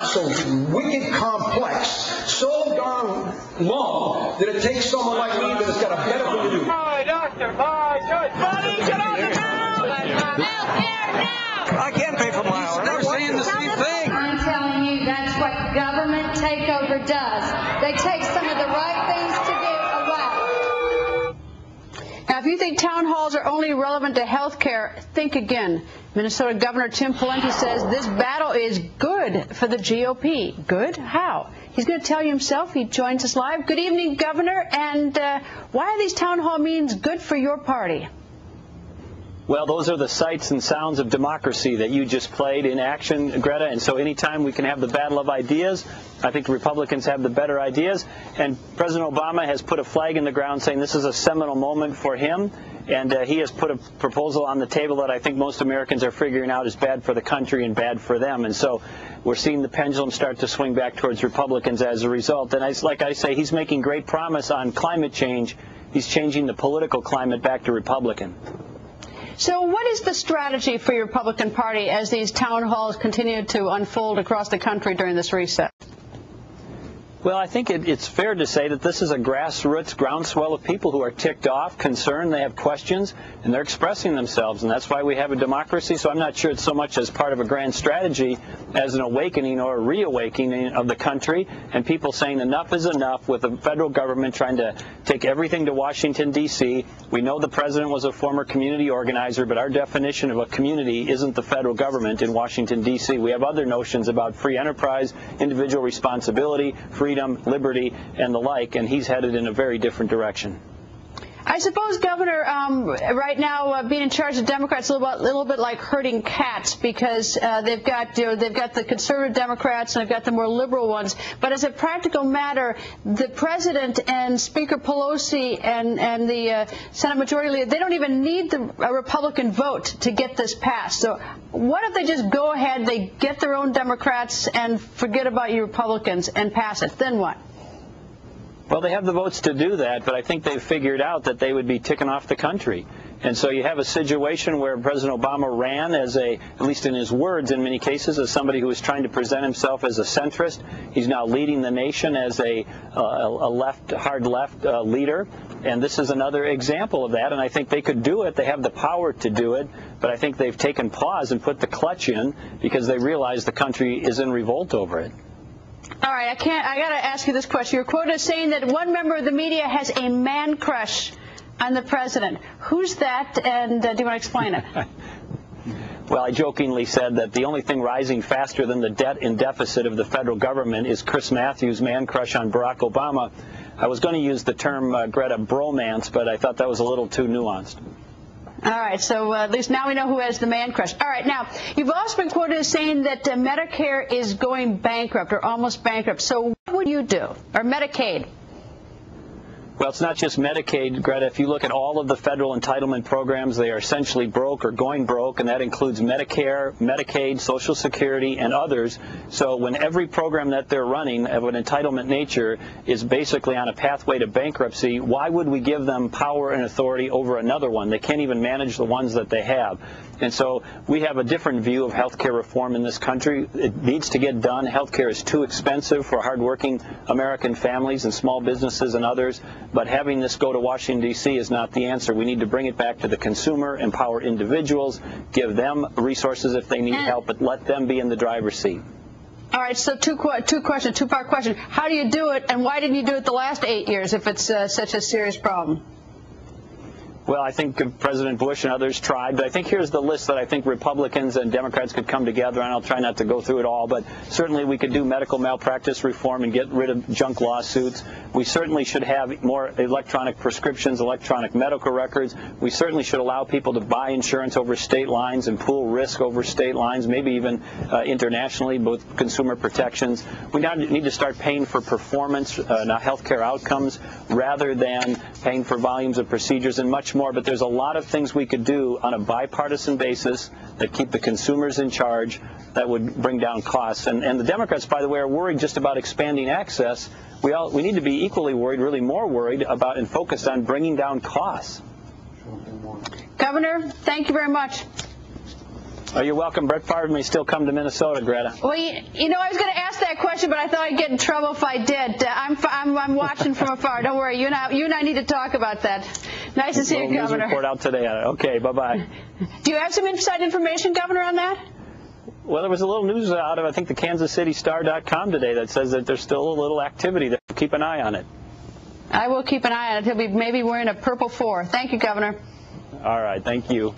so wicked complex, so darn long, that it takes someone like me that's got a better thing to do. Hi, doctor. Hi, Judge. Buddy, get on the ground. I can't pay for my hour. They're saying the same thing. I'm telling you, that's what government takeover does. They take some of the right things to do away. Now, if you think town halls are only relevant to health care, think again. Minnesota Governor Tim Pawlenty says this battle is good for the GOP. Good? How? He's going to tell you himself. He joins us live. Good evening, Governor. And why are these town hall meetings good for your party? Well, those are the sights and sounds of democracy that you just played in action, Greta. And so anytime we can have the battle of ideas, I think the Republicans have the better ideas. And President Obama has put a flag in the ground saying this is a seminal moment for him. And he has put a proposal on the table that I think most Americans are figuring out is bad for the country and bad for them. And so we're seeing the pendulum start to swing back towards Republicans as a result. And like I say, he's making great promise on climate change. He's changing the political climate back to Republican. So what is the strategy for your Republican Party as these town halls continue to unfold across the country during this recess? Well, I think it's fair to say that this is a grassroots groundswell of people who are ticked off, concerned, they have questions, and they're expressing themselves, and that's why we have a democracy. So I'm not sure it's so much as part of a grand strategy as an awakening or a reawakening of the country, and people saying enough is enough with the federal government trying to take everything to Washington, D.C. We know the president was a former community organizer, but our definition of a community isn't the federal government in Washington, D.C. We have other notions about free enterprise, individual responsibility, freedom, liberty, and the like, and he's headed in a very different direction. I suppose, Governor, right now being in charge of Democrats is a little bit like herding cats, because they've got the conservative Democrats and they've got the more liberal ones. But as a practical matter, the president and Speaker Pelosi and the Senate Majority Leader, they don't even need a Republican vote to get this passed. So what if they just go ahead, they get their own Democrats and forget about you Republicans and pass it? Then what? Well, they have the votes to do that, but I think they've figured out that they would be ticking off the country. And so you have a situation where President Obama ran as at least in his words in many cases, as somebody who was trying to present himself as a centrist. He's now leading the nation as a hard left leader. And this is another example of that. And I think they could do it. They have the power to do it. But I think they've taken pause and put the clutch in because they realize the country is in revolt over it. All right, I got to ask you this question. You're quoted as saying that one member of the media has a man crush on the president. Who's that, and do you want to explain it? Well, I jokingly said that the only thing rising faster than the debt and deficit of the federal government is Chris Matthews' man crush on Barack Obama. I was going to use the term, Greta, bromance, but I thought that was a little too nuanced. All right, so at least now we know who has the man crush. All right, now, you've also been quoted as saying that Medicare is going bankrupt or almost bankrupt. So what would you do? Or Medicaid? Well, it's not just Medicaid, Greta. If you look at all of the federal entitlement programs, they are essentially broke or going broke, and that includes Medicare, Medicaid, Social Security, and others. So when every program that they're running of an entitlement nature is basically on a pathway to bankruptcy, why would we give them power and authority over another one? They can't even manage the ones that they have. And so we have a different view of health care reform in this country. It needs to get done. Health care is too expensive for hardworking American families and small businesses and others. But having this go to Washington, D.C. is not the answer. We need to bring it back to the consumer, empower individuals, give them resources if they need help, but let them be in the driver's seat. All right, so two-part question. How do you do it, and why didn't you do it the last 8 years if it's such a serious problem? Well, I think President Bush and others tried, but I think here's the list that I think Republicans and Democrats could come together on. I'll try not to go through it all, but certainly we could do medical malpractice reform and get rid of junk lawsuits. We certainly should have more electronic prescriptions, electronic medical records. We certainly should allow people to buy insurance over state lines and pool risk over state lines, maybe even internationally, both consumer protections. We now need to start paying for performance, not health care outcomes, rather than paying for volumes of procedures and much more, but there's a lot of things we could do on a bipartisan basis that keep the consumers in charge that would bring down costs. And the Democrats, by the way, are worried just about expanding access. We need to be equally worried, really more worried about and focused on bringing down costs. Governor, thank you very much. Oh, you're welcome. Brett Favre may still come to Minnesota, Greta. Well, you know, I was going to ask that question, but I thought I'd get in trouble if I did. I'm watching from afar. Don't worry. You and I need to talk about that. Nice to see you, Governor. News report out today. Okay, bye-bye. Do you have some inside information, Governor, on that? Well, there was a little news out of, I think, the KansasCityStar.com today that says that there's still a little activity there. Keep an eye on it. I will keep an eye on it. He'll be maybe wearing a purple 4. Thank you, Governor. All right. Thank you.